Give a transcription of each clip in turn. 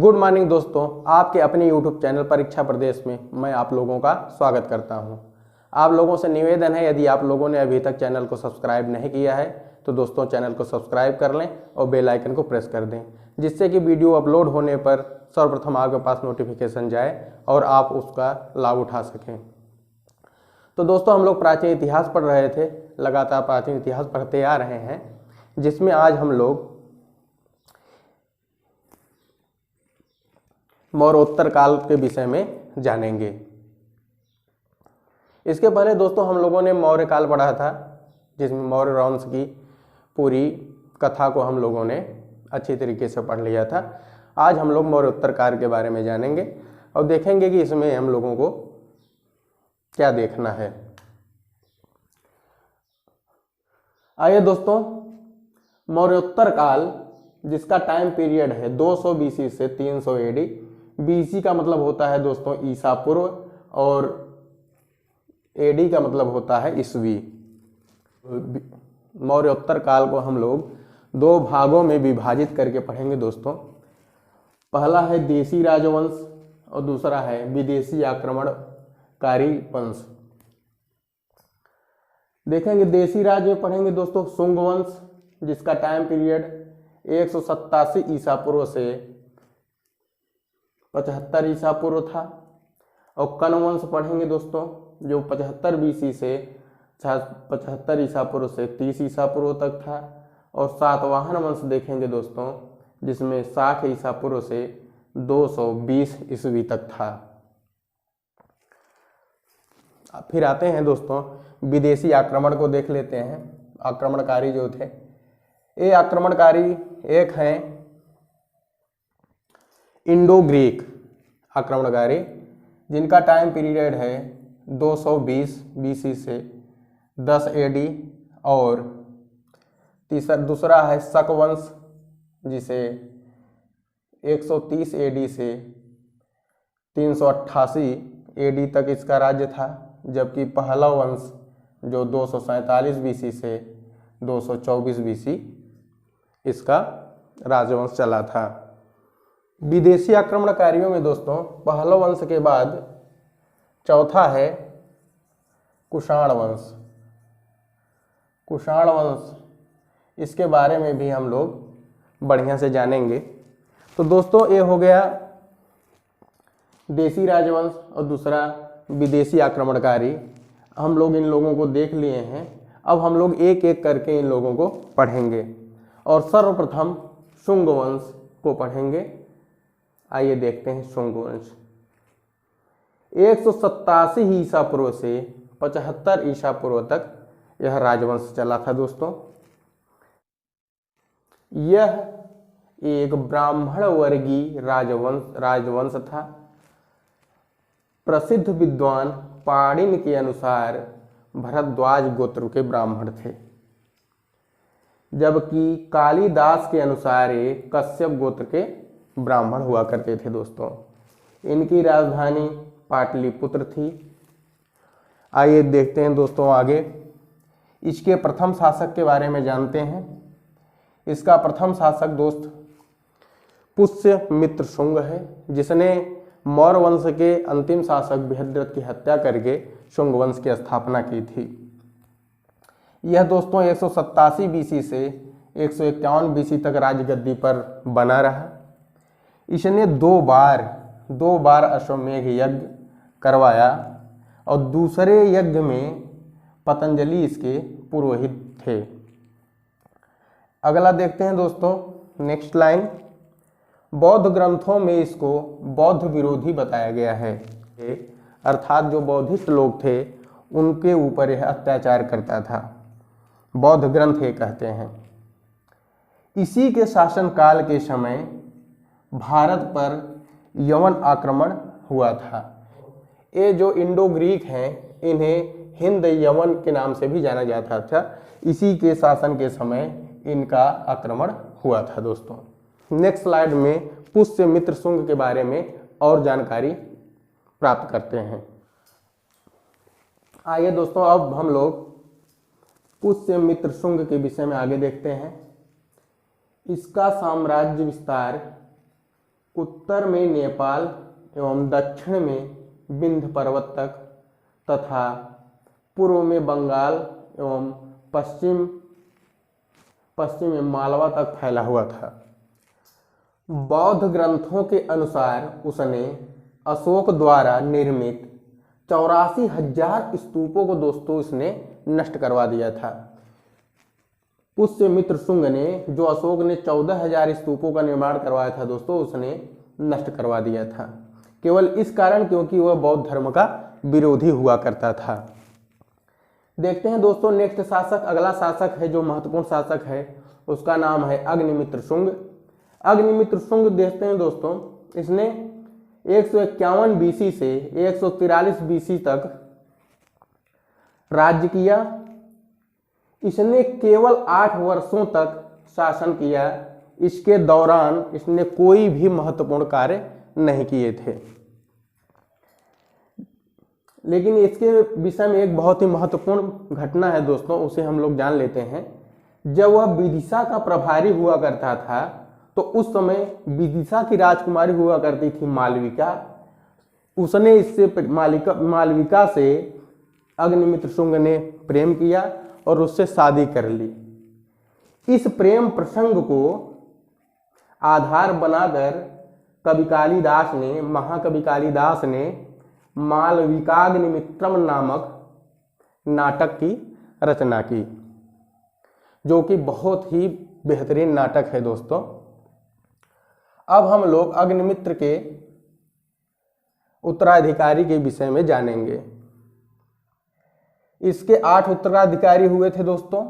Good morning दोस्तों, आपके अपने यूट्यूब चैनल परीक्षा प्रदेश में मैं आप लोगों का स्वागत करता हूं। आप लोगों से निवेदन है, यदि आप लोगों ने अभी तक चैनल को सब्सक्राइब नहीं किया है तो दोस्तों चैनल को सब्सक्राइब कर लें और बेल आइकन को प्रेस कर दें, जिससे कि वीडियो अपलोड होने पर सर्वप्रथम आपके पास नोटिफिकेशन जाए और आप उसका लाभ उठा सकें। तो दोस्तों हम लोग प्राचीन इतिहास पढ़ रहे थे, लगातार प्राचीन इतिहास पढ़ते आ रहे हैं, जिसमें आज हम लोग मौर्योत्तर काल के विषय में जानेंगे। इसके पहले दोस्तों हम लोगों ने मौर्य काल पढ़ा था, जिसमें मौर्य वंश की पूरी कथा को हम लोगों ने अच्छी तरीके से पढ़ लिया था। आज हम लोग मौर्योत्तर काल के बारे में जानेंगे और देखेंगे कि इसमें हम लोगों को क्या देखना है। आइए दोस्तों, मौर्योत्तर काल जिसका टाइम पीरियड है 200 BC से 300 AD। BC का मतलब होता है दोस्तों ईसा पूर्व और AD का मतलब होता है ईस्वी। मौर्योत्तर काल को हम लोग दो भागों में विभाजित करके पढ़ेंगे दोस्तों। पहला है देशी राजवंश और दूसरा है विदेशी आक्रमणकारी वंश। देखेंगे देशी राज में पढ़ेंगे दोस्तों शुंग वंश, जिसका टाइम पीरियड 187 ईसा पूर्व से 75 ईसा पूर्व था। और कण वंश पढ़ेंगे दोस्तों, जो 75 BC से 75 ईसा पूर्व से 30 ईसा पूर्व तक था। और सातवाहन वंश देखेंगे दोस्तों, जिसमें 60 ईसा पूर्व से 220 ईस्वी तक था। फिर आते हैं दोस्तों विदेशी आक्रमण को देख लेते हैं। आक्रमणकारी जो थे, ये आक्रमणकारी एक हैं इंडो ग्रीक आक्रमणकारी, जिनका टाइम पीरियड है 220 BC से 10 AD। और दूसरा है शक वंश, जिसे 130 AD से 388 AD तक इसका राज्य था। जबकि पहला वंश जो 247 BC से 224 BC इसका राजवंश चला था। विदेशी आक्रमणकारियों में दोस्तों पहला वंश के बाद चौथा है कुषाण वंश। कुषाण वंश, इसके बारे में भी हम लोग बढ़िया से जानेंगे। तो दोस्तों ये हो गया देशी राजवंश और दूसरा विदेशी आक्रमणकारी। हम लोग इन लोगों को देख लिए हैं, अब हम लोग एक एक करके इन लोगों को पढ़ेंगे और सर्वप्रथम शुंग वंश को पढ़ेंगे। आइए देखते हैं शुंग वंश। 187 ईसा पूर्व से 75 ईसा पूर्व तक यह राजवंश चला था दोस्तों। यह एक ब्राह्मण वर्गीय राजवंश था। प्रसिद्ध विद्वान पाणिनि के अनुसार भरद्वाज गोत्र के ब्राह्मण थे, जबकि कालिदास के अनुसार ये कश्यप गोत्र के ब्राह्मण हुआ करते थे दोस्तों। इनकी राजधानी पाटलिपुत्र थी। आइए देखते हैं दोस्तों आगे। इसके प्रथम शासक के बारे में जानते हैं। इसका प्रथम शासक दोस्त पुष्यमित्र शुंग है, जिसने मौर्य वंश के अंतिम शासक बृहद्रथ की हत्या करके शुंग वंश की स्थापना की थी। यह दोस्तों 187 BC से 151 BC तक राजगद्दी पर बना रहा। इसने दो बार अश्वमेध यज्ञ करवाया और दूसरे यज्ञ में पतंजलि इसके पुरोहित थे। अगला देखते हैं दोस्तों, नेक्स्ट लाइन। बौद्ध ग्रंथों में इसको बौद्ध विरोधी बताया गया है, अर्थात जो बौद्धिस्ट लोग थे उनके ऊपर यह अत्याचार करता था। बौद्ध ग्रंथ ये कहते हैं। इसी के शासनकाल के समय भारत पर यवन आक्रमण हुआ था। ये जो इंडो ग्रीक हैं, इन्हें हिंद यवन के नाम से भी जाना जाता था। इसी के शासन के समय इनका आक्रमण हुआ था दोस्तों। नेक्स्ट स्लाइड में पुष्यमित्र शुंग के बारे में और जानकारी प्राप्त करते हैं। आइए दोस्तों, अब हम लोग पुष्यमित्र शुंग के विषय में आगे देखते हैं। इसका साम्राज्य विस्तार उत्तर में नेपाल एवं दक्षिण में विंध्य पर्वत तक तथा पूर्व में बंगाल एवं पश्चिम में मालवा तक फैला हुआ था। बौद्ध ग्रंथों के अनुसार उसने अशोक द्वारा निर्मित 84,000 स्तूपों को दोस्तों इसने नष्ट करवा दिया था। पुष्यमित्र शुंग ने, जो अशोक ने 14,000 स्तूपों का निर्माण करवाया था दोस्तों, उसने नष्ट करवा दिया था, केवल इस कारण क्योंकि वह बौद्ध धर्म का विरोधी हुआ करता था। देखते हैं दोस्तों नेक्स्ट शासक, अगला शासक है जो महत्वपूर्ण शासक है, उसका नाम है अग्निमित्र शुंग। अग्निमित्र शुंग देखते हैं दोस्तों, इसने 151 बीसी से 143 बीसी तक राज्य किया। इसने केवल 8 वर्षों तक शासन किया। इसके दौरान इसने कोई भी महत्वपूर्ण कार्य नहीं किए थे। लेकिन इसके विषय में एक बहुत ही महत्वपूर्ण घटना है दोस्तों, उसे हम लोग जान लेते हैं। जब वह विदिशा का प्रभारी हुआ करता था तो उस समय विदिशा की राजकुमारी हुआ करती थी मालविका। उसने इससे मालविका से अग्निमित्र शुंग ने प्रेम किया और उससे शादी कर ली। इस प्रेम प्रसंग को आधार बनाकर महाकवि कालिदास ने मालविकाग्निमित्रम नामक नाटक की रचना की, जो कि बहुत ही बेहतरीन नाटक है दोस्तों। अब हम लोग अग्निमित्र के उत्तराधिकारी के विषय में जानेंगे। इसके 8 उत्तराधिकारी हुए थे दोस्तों।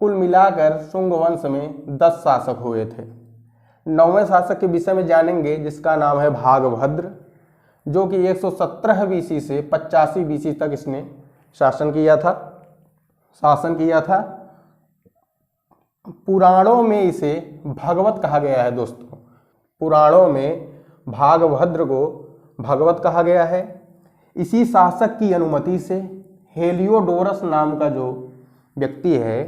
कुल मिलाकर शुंग वंश में 10 शासक हुए थे। 9वें शासक के विषय में जानेंगे, जिसका नाम है भागभद्र, जो कि 117 बीसी से 85 बीसी तक इसने शासन किया था। पुराणों में इसे भगवत कहा गया है दोस्तों। पुराणों में भागभद्र को भगवत कहा गया है। इसी शासक की अनुमति से हेलियोडोरस नाम का जो व्यक्ति है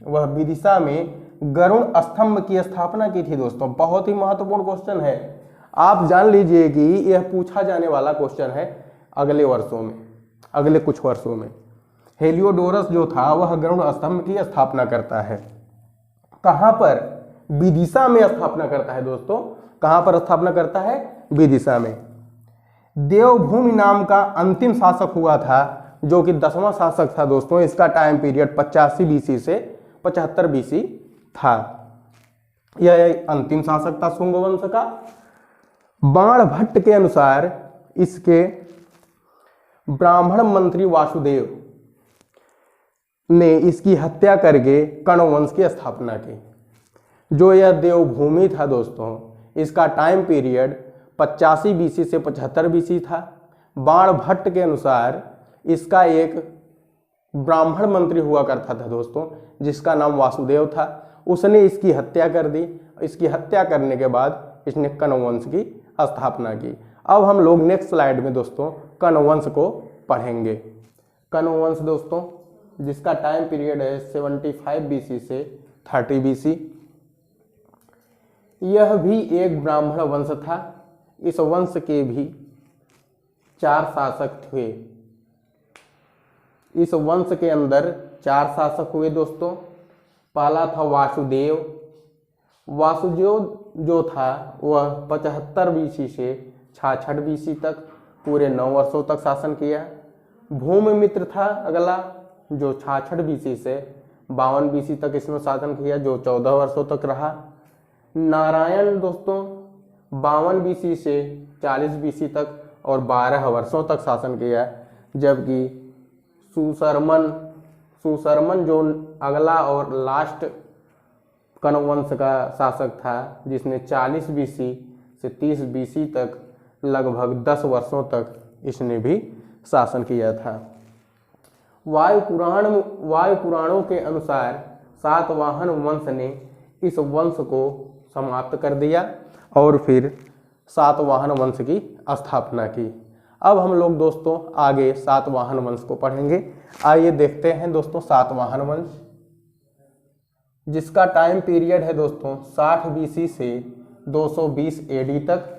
वह विदिशा में गरुण स्तंभ की स्थापना की थी दोस्तों। बहुत ही महत्वपूर्ण क्वेश्चन है, आप जान लीजिए कि यह पूछा जाने वाला क्वेश्चन है अगले कुछ वर्षों में। हेलियोडोरस जो था वह गरुण स्तंभ की स्थापना करता है। कहां पर? विदिशा में स्थापना करता है दोस्तों। कहां पर स्थापना करता है? विदिशा में। देवभूमि नाम का अंतिम शासक हुआ था, जो कि 10वां शासक था दोस्तों। इसका टाइम पीरियड 85 बीसी से 75 बीसी था। यह अंतिम शासक था शुंग वंश का। बाणभट्ट के अनुसार इसके ब्राह्मण मंत्री वासुदेव ने इसकी हत्या करके कण्व वंश की स्थापना की। जो यह देवभूमि था दोस्तों, इसका टाइम पीरियड 85 बीसी से 75 बीसी था। बाणभट्ट के अनुसार इसका एक ब्राह्मण मंत्री हुआ करता था दोस्तों, जिसका नाम वासुदेव था। उसने इसकी हत्या कर दी। इसकी हत्या करने के बाद इसने कण्व वंश की स्थापना की। अब हम लोग नेक्स्ट स्लाइड में दोस्तों कण्व वंश को पढ़ेंगे। कण्व वंश दोस्तों, जिसका टाइम पीरियड है 75 बीसी से 30 बीसी। यह भी एक ब्राह्मण वंश था। इस वंश के भी 4 शासक थे। इस वंश के अंदर 4 शासक हुए दोस्तों। पहला था वासुदेव। वासुदेव जो था वह 75 बीसी से 66 बीसी तक पूरे 9 वर्षों तक शासन किया। भूमिमित्र था अगला, जो 66 बीसी से 52 बीसी तक इसने शासन किया, जो 14 वर्षों तक रहा। नारायण दोस्तों 52 बीसी से 40 बीसी तक और 12 वर्षों तक शासन किया। जबकि सुशर्मन जो अगला और लास्ट कण्व वंश का शासक था, जिसने 40 बीसी से 30 बीसी तक लगभग 10 वर्षों तक इसने भी शासन किया था। वायु पुराणों के अनुसार सातवाहन वंश ने इस वंश को समाप्त कर दिया और फिर सातवाहन वंश की स्थापना की। अब हम लोग दोस्तों आगे सातवाहन वंश को पढ़ेंगे। आइए देखते हैं दोस्तों सातवाहन वंश, जिसका टाइम पीरियड है दोस्तों 60 बीसी से 220 AD तक।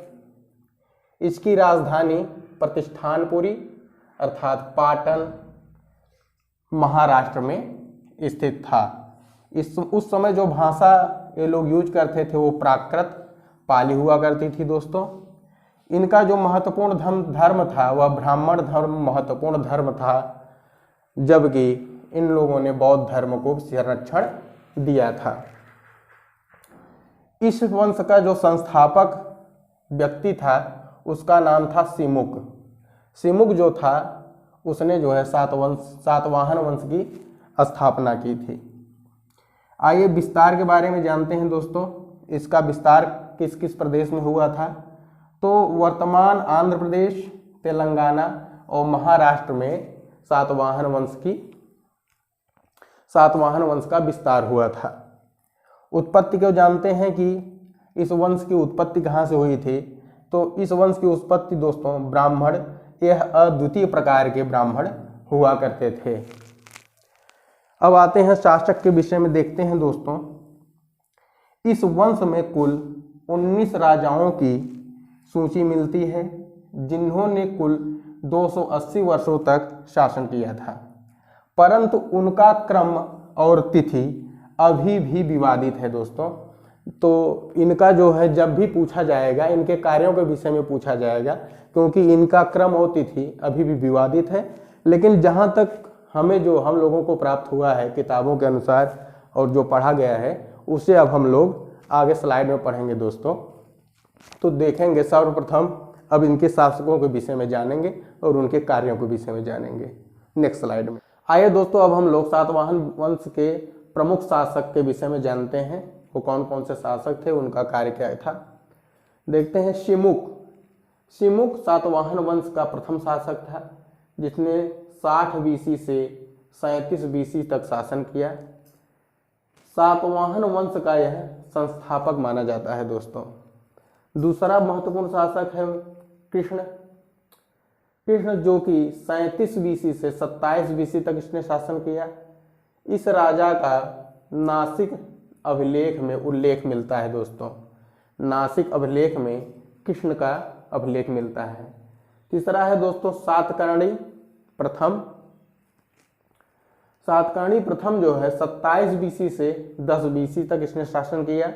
इसकी राजधानी प्रतिष्ठानपुरी अर्थात पाटन महाराष्ट्र में स्थित था। उस समय जो भाषा ये लोग यूज करते थे वो प्राकृत पाली हुआ करती थी दोस्तों। इनका जो महत्वपूर्ण धर्म था वह ब्राह्मण धर्म महत्वपूर्ण धर्म था, जबकि इन लोगों ने बौद्ध धर्म को संरक्षण दिया था। इस वंश का जो संस्थापक व्यक्ति था उसका नाम था सिमुक। सिमुक जो था उसने जो है सातवाहन वंश की स्थापना की थी। आइए विस्तार के बारे में जानते हैं दोस्तों। इसका विस्तार किस किस प्रदेश में हुआ था? तो वर्तमान आंध्र प्रदेश, तेलंगाना और महाराष्ट्र में सातवाहन वंश का विस्तार हुआ था। उत्पत्ति को जानते हैं कि इस वंश की उत्पत्ति कहाँ से हुई थी? तो इस वंश की उत्पत्ति दोस्तों ब्राह्मण, यह अद्वितीय प्रकार के ब्राह्मण हुआ करते थे। अब आते हैं शासक के विषय में देखते हैं दोस्तों। इस वंश में कुल 19 राजाओं की सूची मिलती है जिन्होंने कुल 280 वर्षों तक शासन किया था, परंतु उनका क्रम और तिथि अभी भी विवादित है दोस्तों। तो इनका जो है जब भी पूछा जाएगा, इनके कार्यों के विषय में पूछा जाएगा, क्योंकि इनका क्रम और तिथि अभी भी विवादित है। लेकिन जहाँ तक हम लोगों को प्राप्त हुआ है किताबों के अनुसार और जो पढ़ा गया है उसे अब हम लोग आगे स्लाइड में पढ़ेंगे दोस्तों। तो देखेंगे सर्वप्रथम अब इनके शासकों के विषय में जानेंगे और उनके कार्यों के विषय में जानेंगे नेक्स्ट स्लाइड में। आइए दोस्तों अब हम लोग सातवाहन वंश के प्रमुख शासक के विषय में जानते हैं। वो कौन कौन से शासक थे, उनका कार्य क्या था, देखते हैं। सिमुक सातवाहन वंश का प्रथम शासक था जिसने 60 BC से 37 BC तक शासन किया। सातवाहन वंश का यह संस्थापक माना जाता है दोस्तों। दूसरा महत्वपूर्ण शासक है कृष्ण, जो कि 37 BC से 27 BC तक इसने शासन किया। इस राजा का नासिक अभिलेख में उल्लेख मिलता है दोस्तों। नासिक अभिलेख में कृष्ण का अभिलेख मिलता है। तीसरा है दोस्तों सातकर्णी प्रथम जो है 27 BC से 10 BC तक इसने शासन किया।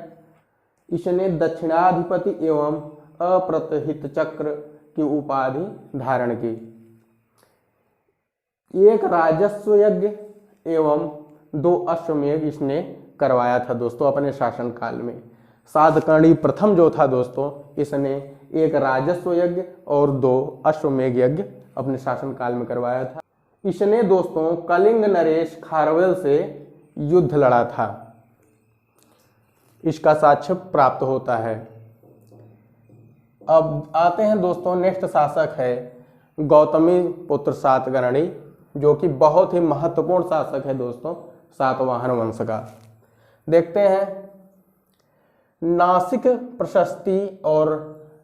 इसने दक्षिणाधिपति एवं अप्रतिहित चक्र की उपाधि धारण की। एक राजस्व यज्ञ एवं 2 अश्वमेध इसने करवाया था दोस्तों अपने शासन काल में। सातकर्णी प्रथम जो था दोस्तों, इसने एक राजस्व यज्ञ और 2 अश्वमेध यज्ञ अपने शासन काल में करवाया था। इसने दोस्तों कलिंग नरेश खारवेल से युद्ध लड़ा था, इसका साक्ष्य प्राप्त होता है। अब आते हैं दोस्तों, नेक्स्ट शासक है गौतमी पुत्र सातकर्णी, जो कि बहुत ही महत्वपूर्ण शासक है दोस्तों सातवाहन वंश का। देखते हैं, नासिक प्रशस्ति और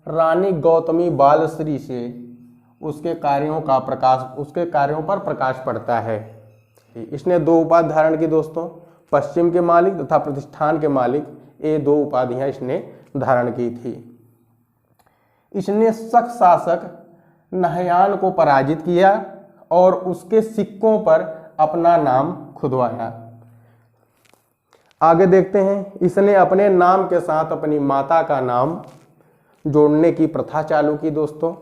रानी गौतमी बालश्री से उसके कार्यों पर प्रकाश पड़ता है। इसने 2 उपाधि धारण की दोस्तों, पश्चिम के मालिक तथा प्रतिष्ठान के मालिक, ये 2 उपाधियां इसने धारण की थी। इसने शक शासक नहयान को पराजित किया और उसके सिक्कों पर अपना नाम खुदवाया। आगे देखते हैं, इसने अपने नाम के साथ अपनी माता का नाम जोड़ने की प्रथा चालू की दोस्तों।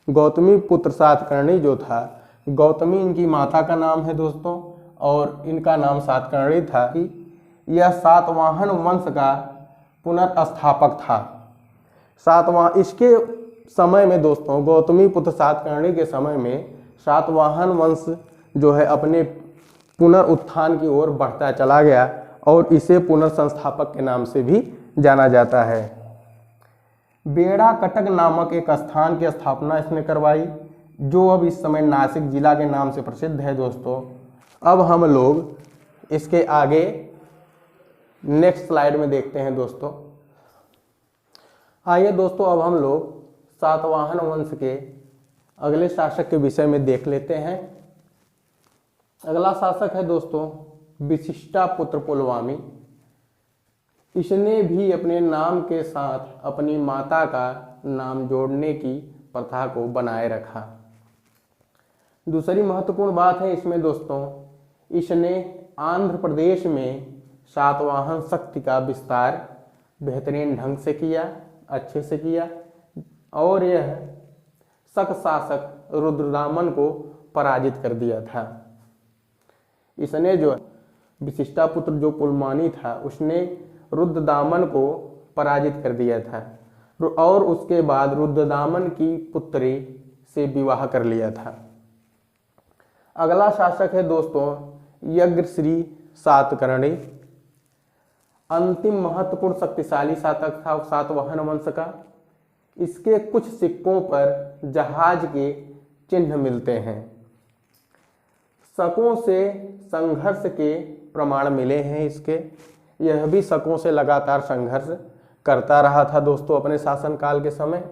गौतमी पुत्र सातकर्णी जो था, गौतमी इनकी माता का नाम है दोस्तों और इनका नाम सातकर्णी था। यह सातवाहन वंश का पुनर्स्थापक था। इसके समय में दोस्तों, गौतमी पुत्र सातकर्णी के समय में सातवाहन वंश जो है अपने पुनरुत्थान की ओर बढ़ता चला गया और इसे पुनर्संस्थापक के नाम से भी जाना जाता है। बेड़ा कटक नामक एक स्थान की स्थापना इसने करवाई, जो अब इस समय नासिक जिला के नाम से प्रसिद्ध है दोस्तों। अब हम लोग इसके आगे नेक्स्ट स्लाइड में देखते हैं दोस्तों। आइए दोस्तों, अब हम लोग सातवाहन वंश के अगले शासक के विषय में देख लेते हैं। अगला शासक है दोस्तों विशिष्टा पुत्र पुलवामी। इसने भी अपने नाम के साथ अपनी माता का नाम जोड़ने की प्रथा को बनाए रखा। दूसरी महत्वपूर्ण बात है इसमें दोस्तों, इसने आंध्र प्रदेश में सातवाहन शक्ति का विस्तार बेहतरीन ढंग से किया, अच्छे से किया, और यह शक शासक रुद्रदामन को पराजित कर दिया था। इसने जो विशिष्टापुत्र जो पुलमानी था उसने रुद्रदामन को पराजित कर दिया था और उसके बाद रुद्रदामन की पुत्री से विवाह कर लिया था। अगला शासक है दोस्तों यज्ञश्री सातकर्णी। अंतिम महत्वपूर्ण शक्तिशाली शासक था सातवाहन वंश का। इसके कुछ सिक्कों पर जहाज के चिन्ह मिलते हैं। शकों से संघर्ष के प्रमाण मिले हैं इसके। यह भी शकों से लगातार संघर्ष करता रहा था दोस्तों अपने शासनकाल के समय।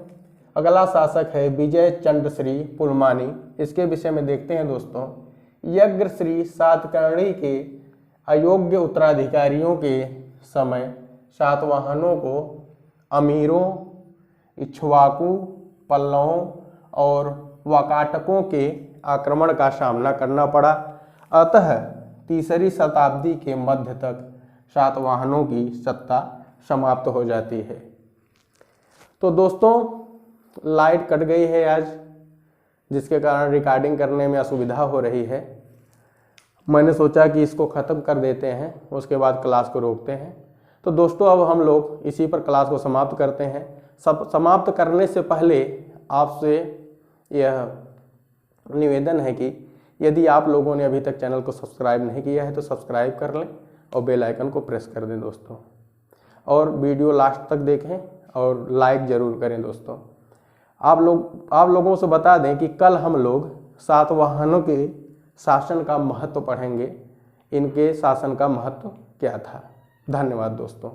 अगला शासक है विजय चंद्रश्री पुलमानी। इसके विषय में देखते हैं दोस्तों। यज्ञश्री सातकर्णी के अयोग्य उत्तराधिकारियों के समय सातवाहनों को अमीरों, इक्ष्वाकु, पल्लवों और वाकाटकों के आक्रमण का सामना करना पड़ा। अतः तीसरी शताब्दी के मध्य तक सातवाहनों की सत्ता समाप्त हो जाती है। तो दोस्तों लाइट कट गई है आज, जिसके कारण रिकॉर्डिंग करने में असुविधा हो रही है। मैंने सोचा कि इसको ख़त्म कर देते हैं, उसके बाद क्लास को रोकते हैं। तो दोस्तों अब हम लोग इसी पर क्लास को समाप्त करते हैं। समाप्त करने से पहले आपसे यह निवेदन है कि यदि आप लोगों ने अभी तक चैनल को सब्सक्राइब नहीं किया है तो सब्सक्राइब कर लें और बेल आइकन को प्रेस कर दें दोस्तों, और वीडियो लास्ट तक देखें और लाइक ज़रूर करें दोस्तों। आप लोगों से बता दें कि कल हम लोग सातवाहनों के शासन का महत्व पढ़ेंगे। इनके शासन का महत्व क्या था। धन्यवाद दोस्तों।